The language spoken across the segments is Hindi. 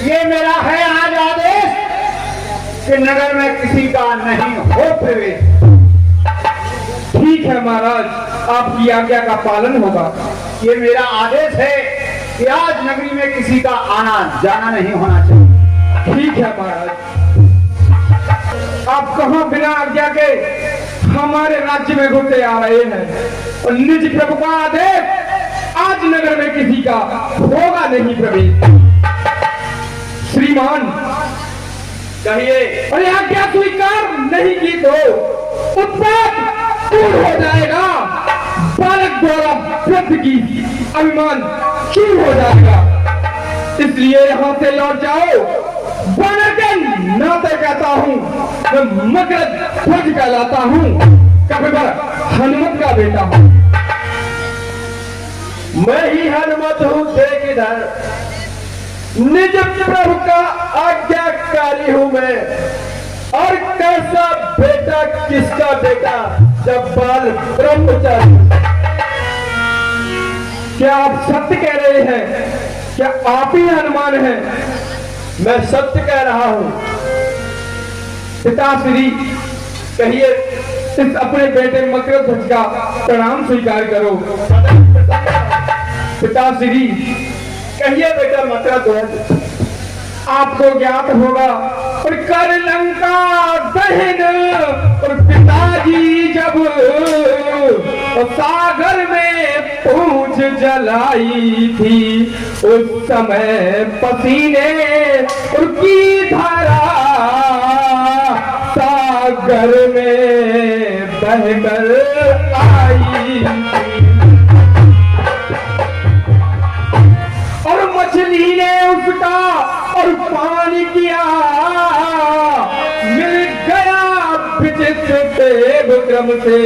ये मेरा है आज आदेश कि नगर में किसी का नहीं हो प्रवेश। ठीक है महाराज, आपकी आज्ञा का पालन होगा। ये मेरा आदेश है कि आज नगरी में किसी का आना जाना नहीं होना चाहिए। ठीक है महाराज, आप कहाँ बिना आज्ञा के हमारे राज्य में घुसे आ रहे हैं और निज प्रभु का आदेश, आज नगर में किसी का होगा नहीं प्रवेश। श्रीमान कहिए। अरे आज्ञा स्वीकार नहीं की तो उत्पात दूर हो जाएगा, बालक द्वारा वृद्ध की अभिमान चूर हो जाएगा, इसलिए यहाँ से लौट जाओ। वानर के नाते कहता हूँ, मैं मगध ध्वज कहलाता हूँ, कपिवर हनुमत का बेटा हूँ। मैं ही हनुमत हूँ, देख इधर निज प्रभु का आज्ञाकारी हूँ मैं। और कैसा बेटा किसका बेटा जब बाल ब्रह्मचारी। क्या आप सत्य कह रहे हैं? क्या आप ही हनुमान हैं? मैं सत्य कह रहा हूँ। पिताश्री कहिए, इस अपने बेटे मकरध्वज का प्रणाम स्वीकार करो। पिताश्री कहिए बेटा मकरध्वज। आपको ज्ञात होगा और कर लंका दहन और पिताजी जब सागर में पूंछ जलाई थी, उस समय पसीने और की धारा सागर में बहकर आई और मछली ने उसका और पानी किया, मिल गया विचित्र देव क्रम से।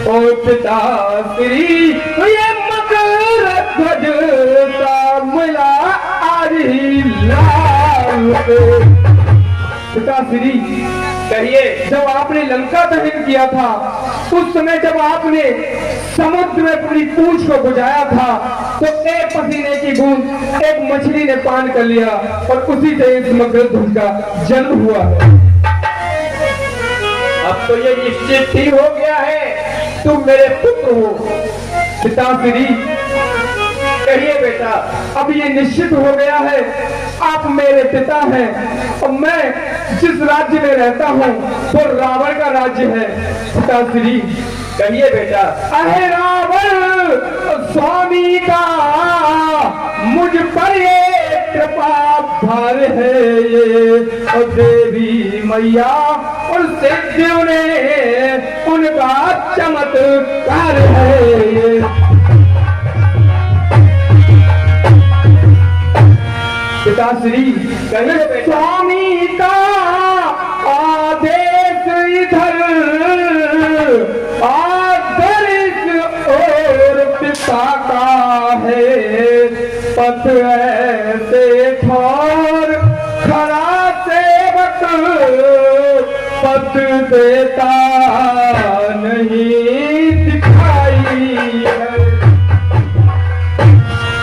और पिता श्री ये मकरध्वज सा मिला आज ही लाल। पिता श्री कहिए। जब आपने लंका दहन किया था, उस समय जब आपने समुद्र में पूरी पूंछ को बुझाया था, तो एक पसीने की बूंद एक मछली ने पान कर लिया और उसी से इस मकरध्वज का जन्म हुआ है। अब तो ये निश्चित ही हो गया है, तुम मेरे पुत्र हो। पिताश्री कहिए बेटा। अब ये निश्चित हो गया है, आप मेरे पिता हैं और मैं जिस राज्य में रहता हूँ वो रावण का राज्य है। पिताश्री कहिए बेटा। अहे रावण स्वामी का मुझ पर ये कृपा भार है ये, और देवी मैया और सिद्धियों ने उनका चमत्कार है ये। पिताश्री कहिए। स्वामी का आदेश इधर आदर्श और पिता का है, पथ ऐसे ठोर खड़ा सेवक पथ देता नहीं दिखाई है।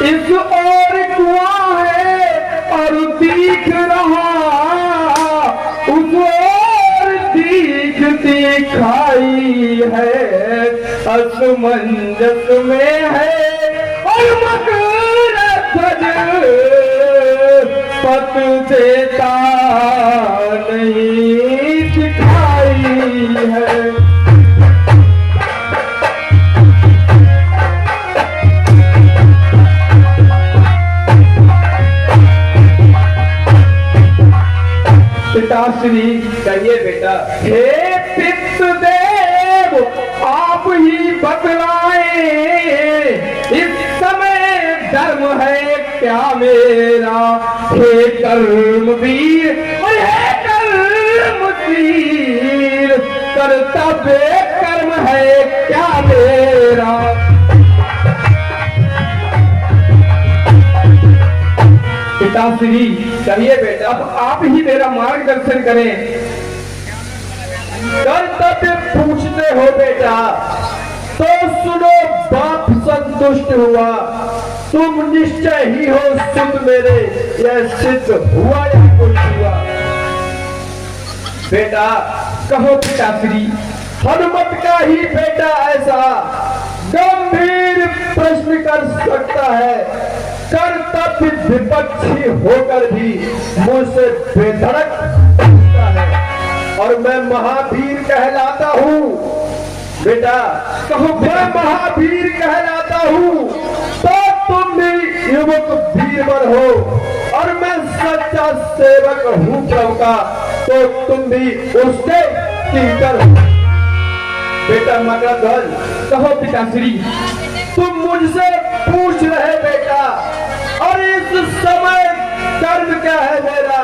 इस ओर कुआं है और दिख रहा, उस ओर दिखाई है, असमंजस में है और मकरध्वज पथ देता नहीं दिखाई है। पिताश्री कहिए बेटा। हे पितृदेव आप ही बतलाए, इस समय धर्म है क्या मेरा? हे कर्मवीर और हे कर्मशील, कर्तव्य कर्म है क्या मेरा? पिताश्री कहिए बेटा। अब आप ही मेरा मार्गदर्शन करें। कर्तव्य पूछते हो बेटा, तो सुनो। बाप संतुष्ट हुआ तुम निश्चय ही हो सुत मेरे, यह सिद्ध हुआ या कुछ हुआ। बेटा कहो पिताश्री। हनुमत का ही बेटा ऐसा गंभीर प्रश्न कर सकता है, कर्तव्य विपक्षी होकर भी मुझसे बेधड़क पूछता है, और मैं महावीर कहलाता हूँ। बेटा कहो मैं महावीर कहलाता हूँ, तो तुम भी युवक वीरवर हो, और मैं सच्चा सेवक हूँ प्रभु का, तो तुम भी उसके किंकर हो। बेटा मकरध्वज कहो पिताश्री। तुम मुझसे पूछ रहे बेटा, और इस समय कर्म क्या है मेरा?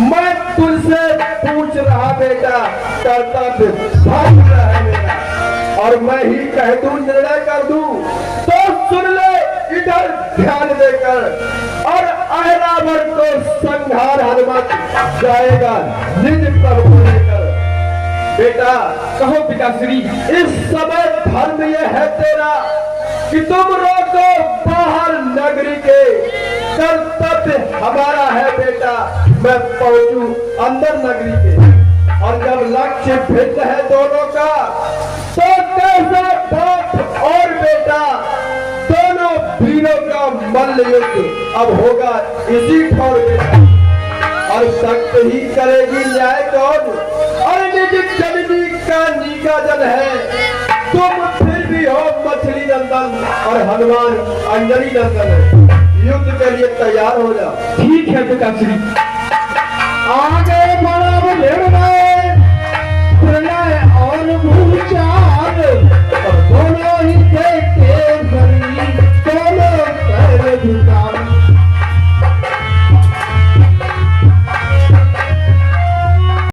मैं तुझसे पूछ रहा बेटा, कर्तव्य धर्म क्या है मेरा? और मैं ही कह दूं, निर्णय कर दूं, तो सुन ले इधर ध्यान देकर, और अहरावर को संहार हनुमत जाएगा निज प्रभु को लेकर। बेटा कहो पिताश्री। इस समय धर्म यह है तेरा कि तुम रोको बाहर नगरी के, कर्तव्य हमारा है बेटा मैं पहुंचू अंदर नगरी के, और जब लक्ष्य भिन्न है दोनों का, तो कैसा बाप और बेटा दोनों वीरों का मल्ल युद्ध अब होगा इसी ठौर बेटा, और सख्त ही करेगी न्याय कौन? और निज जननी का नीका जन है, तुम फिर भी हो मछली नंदन, और हनुमान अंजलि नंदन है। युद्ध के लिए तैयार हो जाओ। ठीक है पिताश्री। आगे बढ़ो लेना